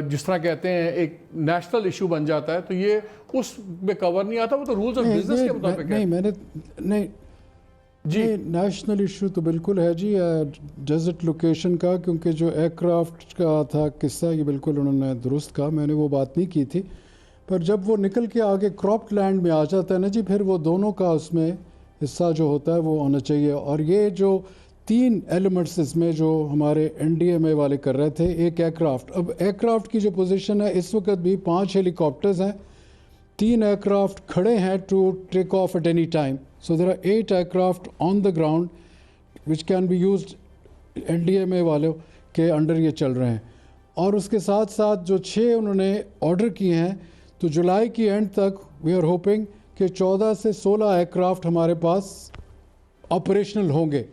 جس طرح کہتے ہیں ایک نیشنل ایشو بن جاتا ہے، تو یہ اس میں کور نہیں آتا، وہ تو رولز آف بزنس کے مطابق ہے. نہیں جی، نیشنل ایشو تو بالکل ہے جی ڈیزرٹ لوکیشن کا، کیونکہ جو ایئر کرافٹ کا تھا قصہ، یہ بالکل انہوں نے درست کہا، میں نے وہ بات نہیں کی تھی. پر جب وہ نکل کے آگے کراپڈ لینڈ میں آ جاتا ہے نا جی، پھر وہ دونوں کا اس میں حصہ جو ہوتا ہے وہ ہونا چاہیے. اور یہ جو 3 ایلیمنٹس اس میں جو ہمارے NDMA والے کر رہے تھے، ایک ایئر کرافٹ، اب ایئر کرافٹ کی جو پوزیشن ہے اس وقت بھی 5 ہیلی کاپٹرز ہیں، 3 ایئر کرافٹ کھڑے ہیں to take off at any time. So there are 8 aircraft on the ground which can be used. NDMA والوں کے انڈر یہ چل رہے ہیں. اور اس کے ساتھ ساتھ جو 6 انہوں نے آرڈر کیے ہیں، تو جولائی کی اینڈ تک وی آر ہوپنگ کہ 14 سے 16 ایئر کرافٹ ہمارے پاس آپریشنل ہوں گے.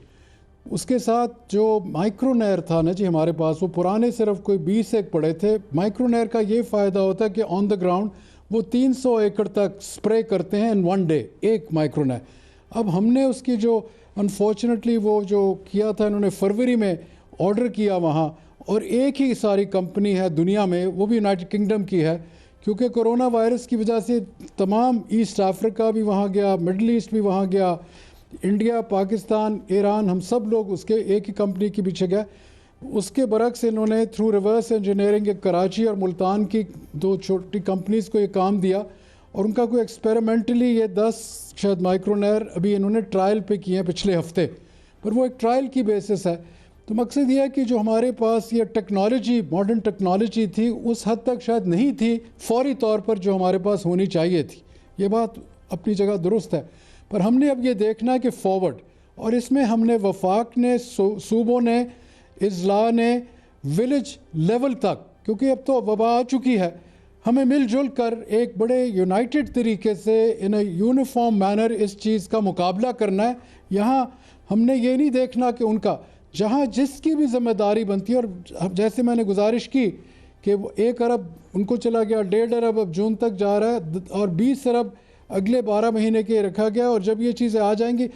اس کے ساتھ جو مائکرو نیر تھا نا جی ہمارے پاس، وہ پرانے صرف کوئی 20 ایک پڑے تھے. مائکرو نیر کا یہ فائدہ ہوتا ہے کہ آن دا گراؤنڈ وہ 300 ایکڑ تک سپرے کرتے ہیں ان 1 ڈے، ایک مائکرو نیر. اب ہم نے اس کی جو انفارچونیٹلی وہ جو کیا تھا، انہوں نے فروری میں آرڈر کیا وہاں، اور ایک ہی ساری کمپنی ہے دنیا میں، وہ بھی یونائٹڈ کنگڈم کی ہے، کیونکہ کرونا وائرس کی وجہ سے تمام ایسٹ افریقہ بھی وہاں گیا، مڈل ایسٹ بھی وہاں گیا، انڈیا، پاکستان، ایران، ہم سب لوگ اس کے ایک ہی کمپنی کے پیچھے گئے. اس کے برعکس انہوں نے تھرو ریورس انجینئرنگ کراچی اور ملتان کی 2 چھوٹی کمپنیز کو یہ کام دیا، اور ان کا کوئی ایکسپیریمنٹلی یہ 10 شاید مائکرو نیر ابھی انہوں نے ٹرائل پہ کیے ہیں پچھلے ہفتے، پر وہ ایک ٹرائل کی بیسس ہے. تو مقصد یہ ہے کہ جو ہمارے پاس یہ ٹیکنالوجی، ماڈرن ٹیکنالوجی تھی، اس حد تک شاید نہیں تھی فوری طور پر جو ہمارے پاس ہونی چاہیے تھی. یہ بات اپنی جگہ درست ہے، پر ہم نے اب یہ دیکھنا ہے کہ فارورڈ، اور اس میں ہم نے وفاق نے، صوبوں نے، اضلاع نے، ولیج لیول تک، کیونکہ اب تو وبا آ چکی ہے، ہمیں مل جل کر ایک بڑے یونائٹڈ طریقے سے ان اے یونیفارم مینر اس چیز کا مقابلہ کرنا ہے. یہاں ہم نے یہ نہیں دیکھنا کہ ان کا جہاں جس کی بھی ذمہ داری بنتی ہے، اور جیسے میں نے گزارش کی کہ 1 ارب ان کو چلا گیا، 1.5 ارب اب جون تک جا رہا ہے، اور 20 ارب اگلے 12 مہینے کے رکھا گیا. اور جب یہ چیزیں آ جائیں گی،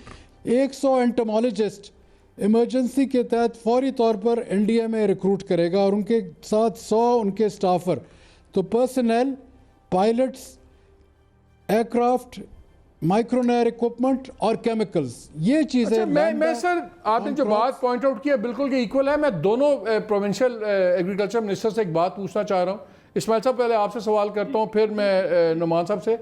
100 انٹمالوجسٹ ایمرجنسی کے تحت فوری طور پر NDMA ریکروٹ کرے گا، اور ان کے ساتھ 100 ان کے سٹافر. تو پرسنل، پائلٹس، ایئر کرافٹ، مائکرو نیر اکوپمنٹ اور کیمیکلز، یہ چیزیں. میں سر آپ نے جو بات پوائنٹ آؤٹ کی ہے بالکل کہ ایکول ہے. میں دونوں پروونشل ایگریکلچر منسٹر سے ایک بات پوچھنا چاہ رہا ہوں. اسماعیل صاحب پہلے آپ سے سوال کرتا ہوں، پھر میں نعمان صاحب سے.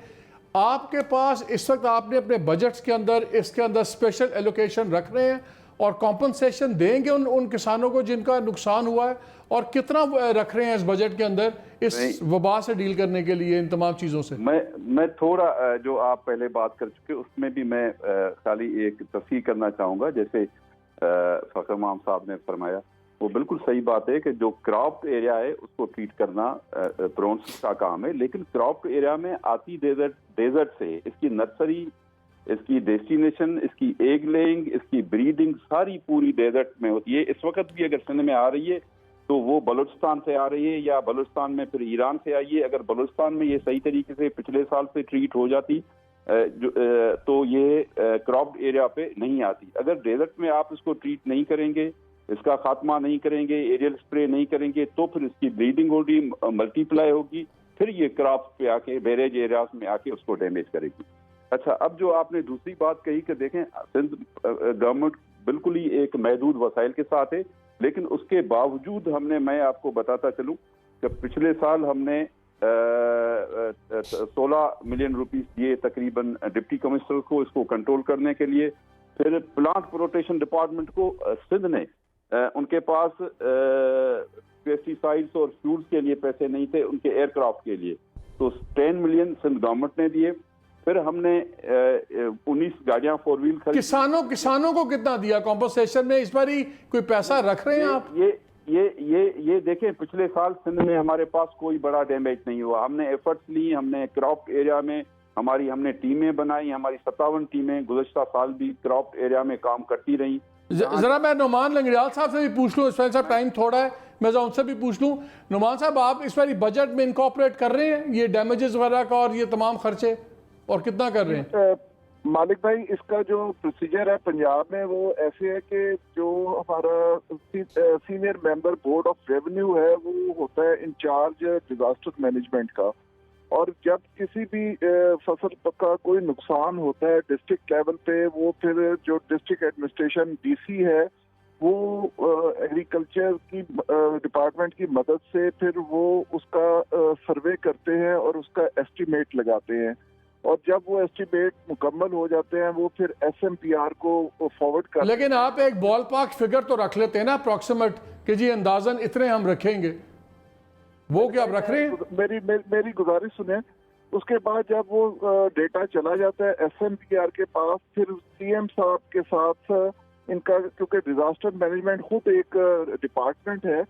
آپ کے پاس اس وقت آپ نے اپنے بجٹس کے اندر اس کے اندر اسپیشل ایلوکیشن رکھ رہے ہیں اور کمپنسیشن دیں گے ان کسانوں کو جن کا نقصان ہوا ہے، اور کتنا رکھ رہے ہیں اس بجٹ کے اندر اس وبا سے ڈیل کرنے کے لیے ان تمام چیزوں سے؟ میں تھوڑا جو آپ پہلے بات کر چکے اس میں بھی میں خالی ایک تصحیح کرنا چاہوں گا. جیسے فخر امام صاحب نے فرمایا وہ بالکل صحیح بات ہے کہ جو کراپ ایریا ہے اس کو ٹریٹ کرنا پرونس کا کام ہے، لیکن کراپ ایریا میں آتی ڈیزرٹ سے اس کی نرسری، اس کی ڈیسٹینیشن، اس کی ایگ لیئنگ، اس کی بریڈنگ ساری پوری ڈیزرٹ میں ہوتی ہے۔ اس وقت بھی اگر سندھ میں آ رہی ہے تو وہ بلوچستان سے آ رہی ہے یا بلوچستان میں پھر ایران سے آئی ہے۔ اگر بلوچستان میں یہ صحیح طریقے سے پچھلے سال سے ٹریٹ ہو جاتی تو یہ کراپڈ ایریا پہ نہیں آتی۔ اگر ڈیزرٹ میں آپ اس کو ٹریٹ نہیں کریں گے، اس کا خاتمہ نہیں کریں گے، ایریل سپرے نہیں کریں گے، تو پھر اس کی بریڈنگ ہوگی، ملٹی پلائی ہوگی، پھر یہ کراپ پہ آ کے بیریج ایریاز میں آ کے اس کو ڈیمیج کرے گی۔ اچھا، اب جو آپ نے دوسری بات کہی کہ دیکھیں سندھ گورنمنٹ بالکل ہی ایک محدود وسائل کے ساتھ ہے، لیکن اس کے باوجود میں آپ کو بتاتا چلوں کہ پچھلے سال ہم نے 16 ملین روپیز دیے تقریباً ڈپٹی کمشنر کو اس کو کنٹرول کرنے کے لیے۔ پھر پلانٹ پروٹیکشن ڈپارٹمنٹ کو سندھ نے ان کے پاس پیسٹی سائڈس اور فیولز کے لیے پیسے نہیں تھے ان کے ایئر کرافٹ کے لیے، تو 10 ملین سندھ گورنمنٹ نے دیے۔ پھر ہم نے 19 گاڑیاں 4 ویل خریدی۔ کسانوں کو کتنا دیا کمپنسیشن میں؟ اس بار ہی کوئی پیسہ رکھ رہے ہیں آپ؟ یہ دیکھیں پچھلے سال سندھ میں ہمارے پاس کوئی بڑا ڈیمیج نہیں ہوا۔ ہم نے ایفرٹس لی، ہم نے کراپ ایریا میں ہم نے ٹیمیں بنائی، ہماری 57 ٹیمیں گزشتہ سال بھی کراپ ایریا میں کام کرتی رہیں۔ ذرا میں نعمان لنگڑیال صاحب سے بھی پوچھ لوں، اسماعیل صاحب ٹائم تھوڑا ہے، میں ان سے بھی پوچھ لوں۔ نعمان صاحب، آپ اس بار بجٹ میں انکارپوریٹ کر رہے ہیں یہ ڈیمیجز وغیرہ کا اور یہ تمام خرچے، اور کتنا کر رہے ہیں؟ مالک بھائی، اس کا جو پروسیجر ہے پنجاب میں وہ ایسے ہے کہ جو ہمارا senior member board of revenue ہے وہ ہوتا ہے انچارج ڈیزاسٹر مینجمنٹ کا، اور جب کسی بھی فصل کا کوئی نقصان ہوتا ہے ڈسٹرکٹ لیول پہ، وہ پھر جو ڈسٹرکٹ ایڈمنسٹریشن ڈی سی ہے وہ ایگریکلچر کی ڈپارٹمنٹ کی مدد سے پھر وہ اس کا سروے کرتے ہیں اور اس کا ایسٹیمیٹ لگاتے ہیں، اور جب وہ ایسٹیمیٹ مکمل ہو جاتے ہیں وہ پھر ایس ایم پی آر کو فارورڈ کرتے ہیں۔ لیکن آپ ایک بال پاک فگر تو رکھ لیتے ہیں نا اپروکسیمیٹ کہ جی اندازاً اتنے ہم رکھیں گے، وہ کیا آپ رکھ رہے ہیں؟ میری گزارش سنیں، اس کے بعد جب وہ ڈیٹا چلا جاتا ہے ایس ایم پی آر کے پاس، پھر سی ایم صاحب کے ساتھ ان کا، کیونکہ ڈیزاسٹر مینجمنٹ خود ایک ڈپارٹمنٹ ہے،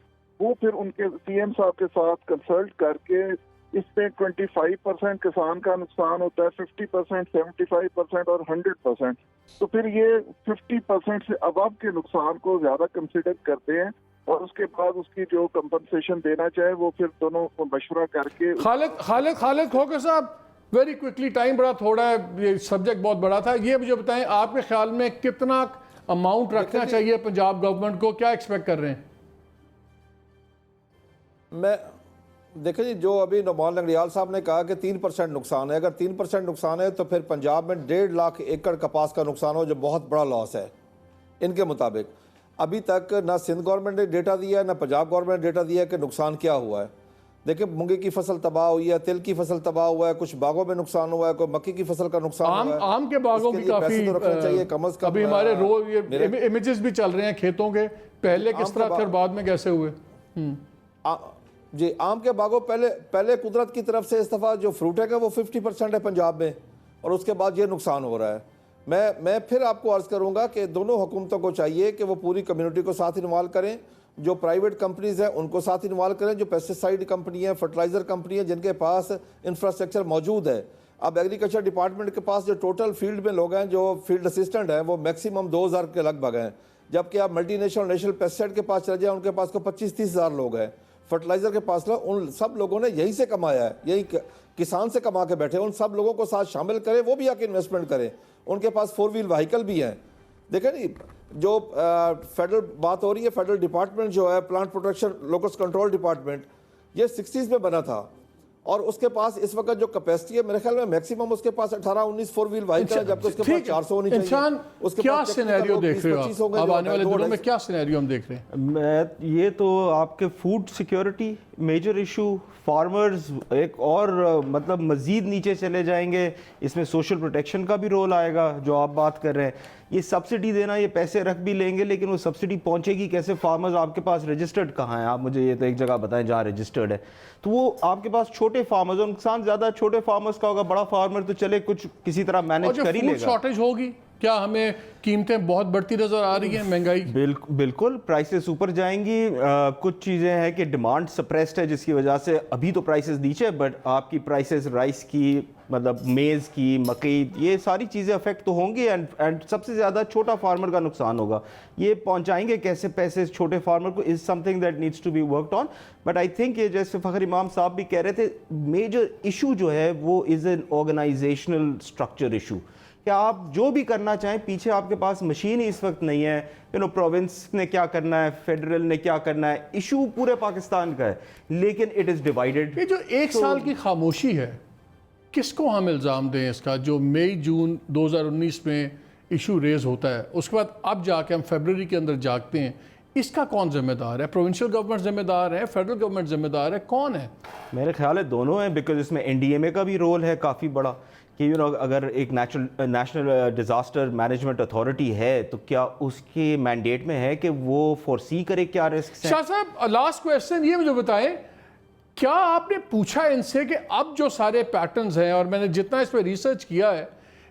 وہ پھر ان کے سی ایم صاحب کے ساتھ کنسلٹ کر کے اس میں 25% کسان کا نقصان ہوتا ہے، 50%، 75% اور 100%، تو پھر یہ 50% سے ابو کے نقصان کو زیادہ کنسیڈر کرتے ہیں، اور اس کے بعد اس کی جو کمپنسیشن دینا چاہے وہ پھر دونوں مشورہ کر کے۔ خالد کھوکھر صاحب، ویری کوئکلی، ٹائم بڑا تھوڑا ہے، یہ سبجیکٹ بہت بڑا تھا، یہ مجھے بتائیں آپ کے خیال میں کتنا اماؤنٹ رکھنا چاہیے پنجاب گورنمنٹ کو، کیا ایکسپیکٹ کر رہے ہیں؟ میں دیکھیں جی، جو ابھی نعمان لنگڑیال صاحب نے کہا کہ 3% نقصان ہے، اگر 3% نقصان ہے تو پھر پنجاب میں 1.5 لاکھ ایکڑ کپاس کا نقصان ہو، جو بہت بڑا لاس ہے۔ ان کے مطابق ابھی تک نہ سندھ گورنمنٹ نے ڈیٹا دیا ہے نہ پنجاب گورنمنٹ نے ڈیٹا دیا ہے کہ نقصان کیا ہوا ہے۔ دیکھیں مونگی کی فصل تباہ ہوئی ہے، تل کی فصل تباہ ہوا ہے، کچھ باغوں میں نقصان ہوا ہے، کوئی مکی کی فصل کا نقصان ہوا ہے۔ آم کے باغوں کی کافی چاہیے کم از کم، ابھی ہمارے امیجز بھی چل رہے ہیں کھیتوں کے، پہلے کس طرح پھر بعد میں کیسے ہوئے۔ جی، آم کے باغوں پہلے قدرت کی طرف سے اس دفعہ جو فروٹ ہے وہ 50% ہے پنجاب میں، اور اس کے بعد یہ نقصان ہو رہا ہے۔ میں پھر آپ کو عرض کروں گا کہ دونوں حکومتوں کو چاہیے کہ وہ پوری کمیونٹی کو ساتھ انوالو کریں، جو پرائیویٹ کمپنیز ہیں ان کو ساتھ انوالو کریں، جو پیسٹیسائیڈ کمپنی ہیں، فرٹیلائزر کمپنی ہیں، جن کے پاس انفراسٹرکچر موجود ہے۔ اب ایگریکلچر ڈپارٹمنٹ کے پاس جو ٹوٹل فیلڈ میں لوگ ہیں، جو فیلڈ اسسٹنٹ ہیں، وہ میکسیمم 2000 کے لگ بھگ ہیں، جبکہ آپ ملٹی نیشنل نیشنل پیسٹیسائیڈ کے پاس چلے جائیں، ان کے پاس کو 25-30 ہزار لوگ ہیں۔ فرٹیلائزر کے پاس ان سب لوگوں نے یہی سے کمایا ہے، یہی کسان سے کما کے بیٹھے، ان سب لوگوں کو ساتھ شامل کریں، وہ بھی آ کے انویسٹمنٹ کریں، ان کے پاس 4 ویل وہیکل بھی ہیں۔ دیکھیں نہیں، جو فیڈرل بات ہو رہی ہے، فیڈرل ڈپارٹمنٹ جو ہے plant protection locust control department, یہ 60s میں بنا تھا، اور اس کے پاس اس وقت جو کیپیسٹی ہے میرے خیال میں میکسیمم اس کے پاس 18-19 4 ویل وہیکل ہے، جبکہ اس کے پاس 400 ہونی چاہیے۔ انسان کیا سینیریو دیکھ رہے ہو اب آنے والے دنوں میں، کیا سینیریو ہم دیکھ رہے ہیں؟ یہ تو آپ کے food security major issue, farmers ایک اور مطلب مزید نیچے چلے جائیں گے، اس میں سوشل پروٹیکشن کا بھی رول آئے گا جو آپ بات کر رہے ہیں۔ یہ سبسڈی دینا، یہ پیسے رکھ بھی لیں گے لیکن وہ سبسڈی پہنچے گی کیسے؟ فارمرز آپ کے پاس رجسٹرڈ کہاں ہیں؟ آپ مجھے یہ تو ایک جگہ بتائیں جہاں رجسٹرڈ ہے، تو وہ آپ کے پاس چھوٹے فارمرز، اور نقصان زیادہ چھوٹے فارمرز کا ہوگا، بڑا فارمر تو چلے کچھ کسی طرح مینیج کر ہی لے گا۔ فوڈ شارٹیج ہوگی کیا ہمیں قیمتیں بہت بڑھتی نظر آ رہی ہیں؟ مہنگائی بالکل پرائسز اوپر جائیں گی. کچھ چیزیں ہیں کہ ڈیمانڈ سپریسڈ ہے جس کی وجہ سے ابھی تو پرائسز نیچے، بٹ آپ کی پرائسز رائس کی، مطلب میز کی، مکئی، یہ ساری چیزیں افیکٹ تو ہوں گی. اینڈ سب سے زیادہ چھوٹا فارمر کا نقصان ہوگا. یہ پہنچائیں گے کیسے پیسے چھوٹے فارمر کو، is something that needs to be worked on. But I think یہ جیسے فخر امام صاحب بھی کہہ رہے تھے، میجر ایشو جو ہے وہ is an organizational structure issue. کہ آپ جو بھی کرنا چاہیں، پیچھے آپ کے پاس مشین ہی اس وقت نہیں ہے. پروونس نے کیا کرنا ہے، فیڈرل نے کیا کرنا ہے، ایشو پورے پاکستان کا ہے، لیکن اٹ از ڈیوائیڈڈ. یہ جو ایک سال کی خاموشی ہے، کس کو ہم الزام دیں اس کا؟ جو مئی جون 2019 میں ایشو ریز ہوتا ہے، اس کے بعد اب جا کے ہم فیبرری کے اندر جاگتے ہیں، اس کا کون ذمہ دار ہے؟ پروونشل گورنمنٹ ذمہ دار ہے، فیڈرل گورنمنٹ ذمہ دار ہے، کون ہے؟ میرے خیال ہے دونوں ہیں، بیکاز اس میں این ڈی ایم اے کا بھی رول ہے کافی بڑا. کہ اگر ایک نیشنل ڈیزاسٹر مینجمنٹ اتھارٹی ہے تو کیا اس کے مینڈیٹ میں ہے کہ وہ فورسی کرے کیا رسکس ہیں؟ شاہ صاحب لاسٹ کویسچن یہ مجھے بتائیں، کیا آپ نے پوچھا ان سے کہ اب جو سارے پیٹرنز ہیں، اور میں نے جتنا اس پہ ریسرچ کیا ہے،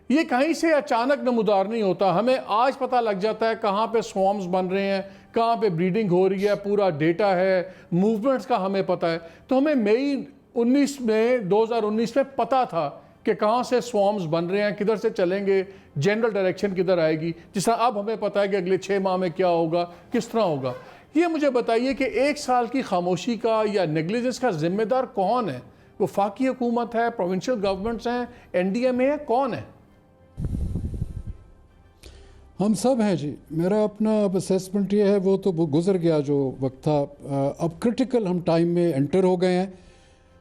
یہ کہیں سے اچانک نمودار نہیں ہوتا. ہمیں آج پتہ لگ جاتا ہے کہاں پہ سوارمز بن رہے ہیں، کہاں پہ بریڈنگ ہو رہی ہے، پورا ڈیٹا ہے، موومنٹس کا ہمیں پتہ ہے. تو ہمیں مئی 2019 میں پتہ تھا کہ کہاں سے سوارمز بن رہے ہیں، کدھر سے چلیں گے، جنرل ڈائریکشن کدھر آئے گی. جس طرح اب ہمیں پتہ ہے کہ اگلے 6 ماہ میں کیا ہوگا، کس طرح ہوگا. یہ مجھے بتائیے کہ ایک سال کی خاموشی کا یا نیگلیجنس کا ذمہ دار کون ہے؟ وفاقی حکومت ہے، پروونشل گورنمنٹس ہیں، این ڈی ایم اے ہے، کون ہے؟ ہم سب ہیں جی. میرا اپنا اب اسیسمنٹ یہ ہے، وہ تو گزر گیا جو وقت تھا. اب کرٹیکل ہم ٹائم میں انٹر ہو گئے ہیں.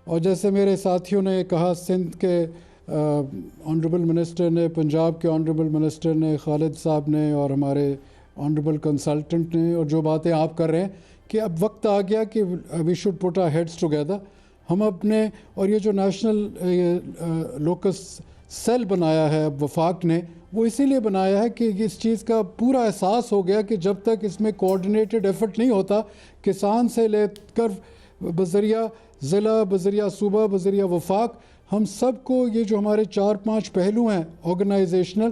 اور جیسے میرے ساتھیوں نے کہا، سندھ کے آنریبل منسٹر نے، پنجاب کے آنریبل منسٹر نے، خالد صاحب نے، اور ہمارے آنریبل کنسلٹنٹ نے، اور جو باتیں آپ کر رہے ہیں کہ اب وقت آ گیا کہ we should put our heads together. ہم اپنے، اور یہ جو نیشنل لوکس سیل بنایا ہے اب وفاق نے، وہ اسی لیے بنایا ہے کہ اس چیز کا پورا احساس ہو گیا کہ جب تک اس میں کوآرڈینیٹڈ ایفرٹ نہیں ہوتا، کسان سے لے کر بذریعہ ضلع، بذریعہ صوبہ، بذریعہ وفاق، ہم سب کو یہ جو ہمارے 4-5 پہلو ہیں آرگنائزیشنل،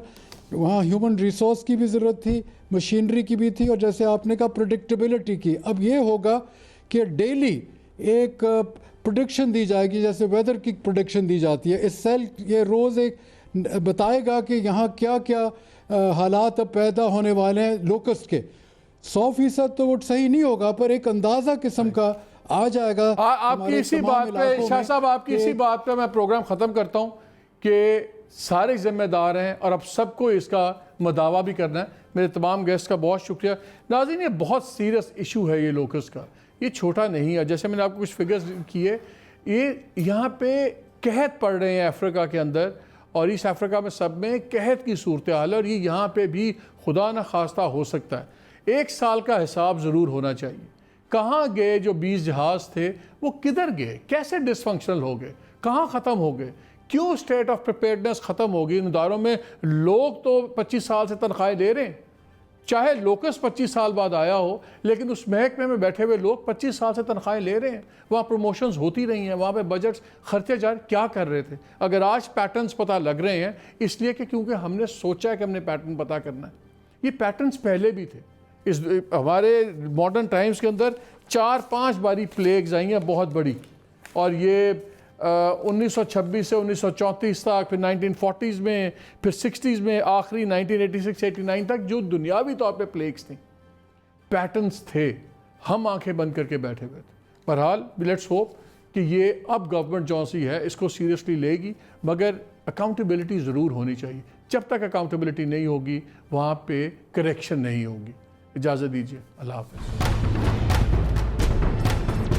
وہاں ہیومن ریسورس کی بھی ضرورت تھی، مشینری کی بھی تھی، اور جیسے آپ نے کہا پریڈکٹیبلٹی کی. اب یہ ہوگا کہ ڈیلی ایک پروڈکشن دی جائے گی، جیسے ویدر کی پروڈکشن دی جاتی ہے. اس سیل یہ روز ایک بتائے گا کہ یہاں کیا کیا حالات اب پیدا ہونے والے ہیں لوکسٹ کے. 100% تو وہ صحیح نہیں ہوگا، پر ایک اندازہ قسم کا آ جائے گا. آپ کی اسی بات پہ شاہ صاحب، آپ کی اسی بات پہ میں پروگرام ختم کرتا ہوں کہ سارے ذمہ دار ہیں اور اب سب کو اس کا مداوع بھی کرنا ہے. میرے تمام گیسٹ کا بہت شکریہ. ناظرین، یہ بہت سیریس ایشو ہے یہ لوکس کا، یہ چھوٹا نہیں ہے. جیسے میں نے آپ کو کچھ فگرز کیے، یہ یہاں پہ قحط پڑ رہے ہیں افریقہ کے اندر، اور ایسٹ افریقہ میں سب میں قحط کی صورتحال ہے، اور یہ یہاں پہ بھی خدا نہ خواستہ ہو سکتا ہے. ایک سال کا حساب ضرور ہونا چاہیے. کہاں گئے جو 20 جہاز تھے، وہ کدھر گئے، کیسے ڈس فنکشنل ہو گئے، کہاں ختم ہو گئے، کیوں اسٹیٹ آف پریپیئرڈنس ختم ہو گئی. ان اداروں میں لوگ تو 25 سال سے تنخواہیں لے رہے ہیں، چاہے لوکس 25 سال بعد آیا ہو، لیکن اس محکمے میں بیٹھے ہوئے لوگ 25 سال سے تنخواہیں لے رہے ہیں. وہاں پروموشنز ہوتی رہی ہیں، وہاں پہ بجٹس خرچے جا رہے، کیا کر رہے تھے. اگر آج پیٹرنز پتہ لگ رہے ہیں، اس لیے کہ کیونکہ ہم نے سوچا ہے کہ ہم نے پیٹرن پتہ کرنا ہے. یہ پیٹرنز پہلے بھی تھے. اس ہمارے ماڈرن ٹائمز کے اندر 4-5 باری پلیگز آئی ہیں بہت بڑی، اور یہ 1926 سے 1934 تک، پھر 1940s میں، پھر 60s میں، آخری 1986-89 تک جو دنیاوی طور پہ پلیگز تھیں. پیٹرنز تھے، ہم آنکھیں بند کر کے بیٹھے ہوئے تھے. بہرحال لیٹس ہوپ کہ یہ اب گورنمنٹ جو سی ہے اس کو سیریسلی لے گی، مگر اکاؤنٹیبلٹی ضرور ہونی چاہیے. جب تک اکاؤنٹیبلٹی نہیں ہوگی، وہاں پہ کریکشن نہیں ہوگی. اجازت دیجیے، اللہ حافظ.